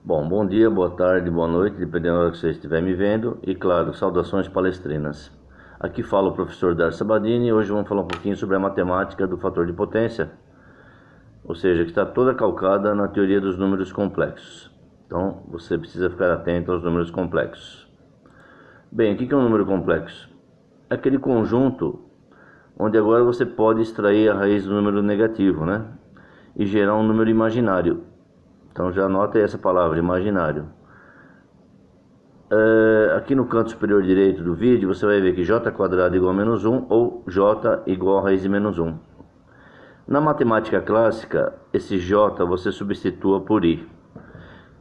Bom dia, boa tarde, boa noite, dependendo da hora que você estiver me vendo. E claro, saudações palestrinas. Aqui fala o professor Darcy Sabadini e hoje vamos falar um pouquinho sobre a matemática do fator de potência, ou seja, que está toda calcada na teoria dos números complexos. Então, você precisa ficar atento aos números complexos. Bem, o que é um número complexo? É aquele conjunto onde agora você pode extrair a raiz do número negativo, né? E gerar um número imaginário. Então já anota aí essa palavra, imaginário. Aqui no canto superior direito do vídeo você vai ver que j² igual a menos 1 ou j igual a raiz de menos 1. Na matemática clássica, esse j você substitua por i.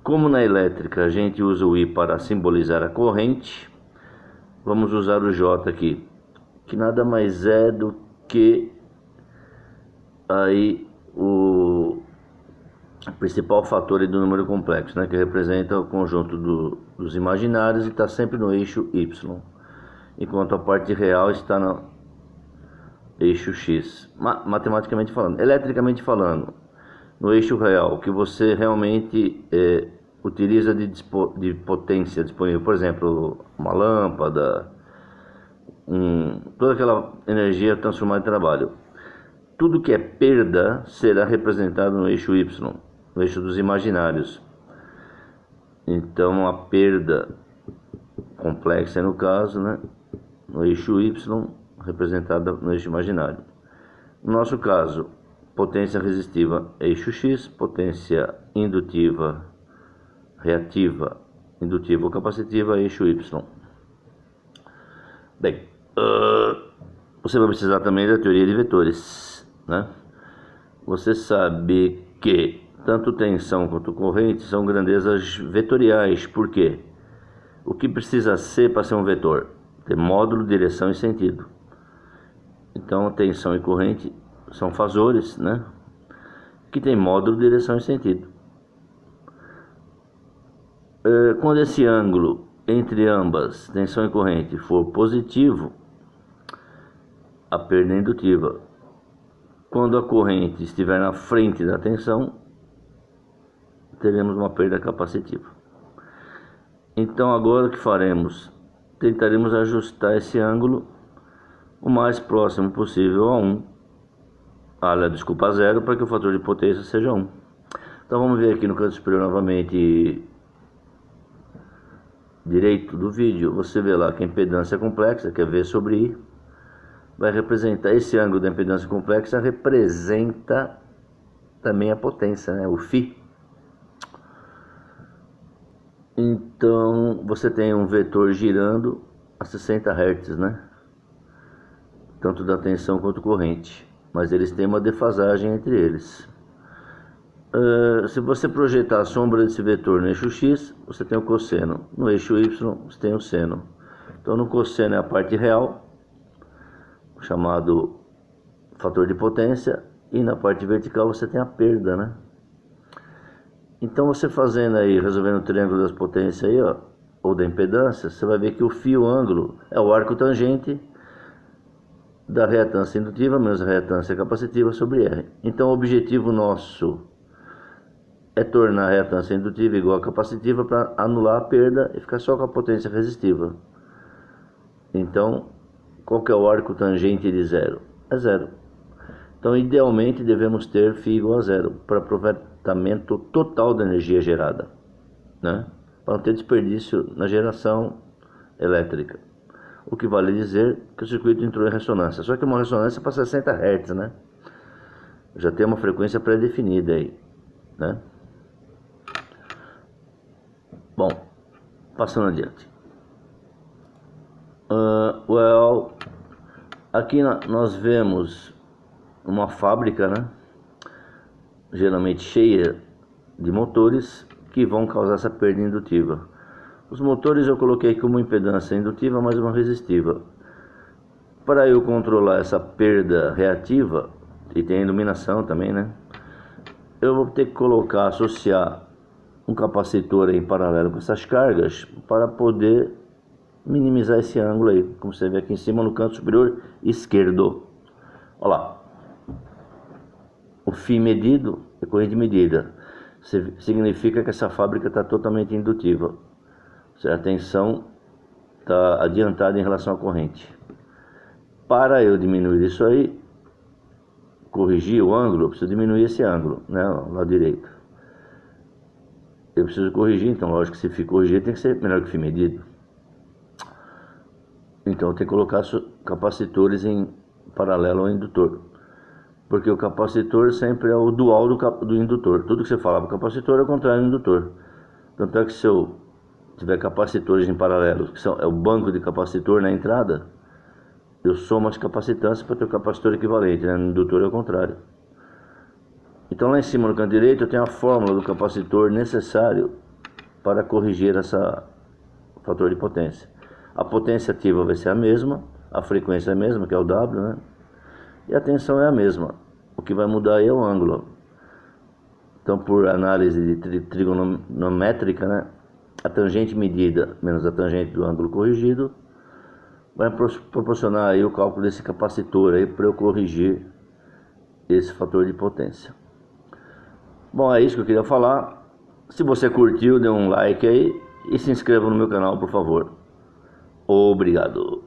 Como na elétrica a gente usa o i para simbolizar a corrente, vamos usar o j aqui, que nada mais é do que aí o principal fator do número complexo, né, que representa o conjunto dos imaginários e está sempre no eixo y, enquanto a parte real está no eixo x. Matematicamente falando, eletricamente falando, no eixo real, o que você realmente utiliza de potência disponível, por exemplo, uma lâmpada, toda aquela energia transformada em trabalho. Tudo que é perda será representado no eixo y, no eixo dos imaginários. Então a perda complexa no caso, né, no eixo y, representada no eixo imaginário. No nosso caso, potência resistiva eixo x, potência indutiva, reativa, indutiva ou capacitiva eixo y. Bem, você vai precisar também da teoria de vetores, né? Você sabe que tanto tensão quanto corrente são grandezas vetoriais. Por quê? O que precisa ser para ser um vetor? Ter módulo, direção e sentido. Então, tensão e corrente são fasores, né, que tem módulo, direção e sentido. Quando esse ângulo entre ambas, tensão e corrente, for positivo, a perda é indutiva. Quando a corrente estiver na frente da tensão, teremos uma perda capacitiva. Então agora o que faremos? Tentaremos ajustar esse ângulo o mais próximo possível a 1, a 0, para que o fator de potência seja 1. Então vamos ver aqui no canto superior novamente direito do vídeo, você vê lá que a impedância complexa, que é V sobre I, vai representar esse ângulo da impedância complexa, representa também a potência, né, o φ. Então você tem um vetor girando a 60 Hz, né, tanto da tensão quanto corrente, mas eles têm uma defasagem entre eles. Se você projetar a sombra desse vetor no eixo x, você tem o cosseno. No eixo y, você tem o seno. Então no cosseno é a parte real, chamado fator de potência, e na parte vertical você tem a perda, né? Então você fazendo aí, resolvendo o triângulo das potências aí, ó, ou da impedância, você vai ver que o φ, o ângulo, é o arco tangente da reatância indutiva menos a reatância capacitiva sobre R. Então o objetivo nosso é tornar a reatância indutiva igual a capacitiva para anular a perda e ficar só com a potência resistiva. Então, qual que é o arco tangente de zero? É zero. Então, idealmente, devemos ter φ igual a zero para aproveitamento total da energia gerada, né? Para não ter desperdício na geração elétrica. O que vale dizer que o circuito entrou em ressonância. Só que uma ressonância para 60 Hz, né? Já tem uma frequência pré-definida aí, né? Bom, passando adiante. Aqui nós vemos uma fábrica, né, geralmente cheia de motores que vão causar essa perda indutiva. Os motores eu coloquei como impedância indutiva mais uma resistiva. Para eu controlar essa perda reativa, e tem a iluminação também, né, eu vou ter que colocar, associar um capacitor em paralelo com essas cargas para poder minimizar esse ângulo aí, como você vê aqui em cima no canto superior esquerdo. Olha lá, o φ medido e corrente medida. significa que essa fábrica está totalmente indutiva. A tensão está adiantada em relação à corrente. Para eu diminuir isso aí, corrigir o ângulo, eu preciso diminuir esse ângulo, né, o lado direito. Eu preciso corrigir, então lógico que se fio corrigido tem que ser menor que fio medido. Então eu tenho que colocar capacitores em paralelo ao indutor. Porque o capacitor sempre é o dual do indutor. Tudo que você fala para o capacitor é o contrário do indutor. Tanto é que se eu tiver capacitores em paralelo, que é o banco de capacitor na entrada, eu somo as capacitâncias para ter o capacitor equivalente, né? No indutor é o contrário. Então lá em cima no canto direito eu tenho a fórmula do capacitor necessário para corrigir essa fator de potência. A potência ativa vai ser a mesma, a frequência é a mesma, que é o W, né? E a tensão é a mesma. O que vai mudar aí é o ângulo. Então, por análise de trigonométrica, né, a tangente medida menos a tangente do ângulo corrigido vai proporcionar aí o cálculo desse capacitor aí para eu corrigir esse fator de potência. Bom, é isso que eu queria falar. Se você curtiu, dê um like aí e se inscreva no meu canal, por favor. Obrigado.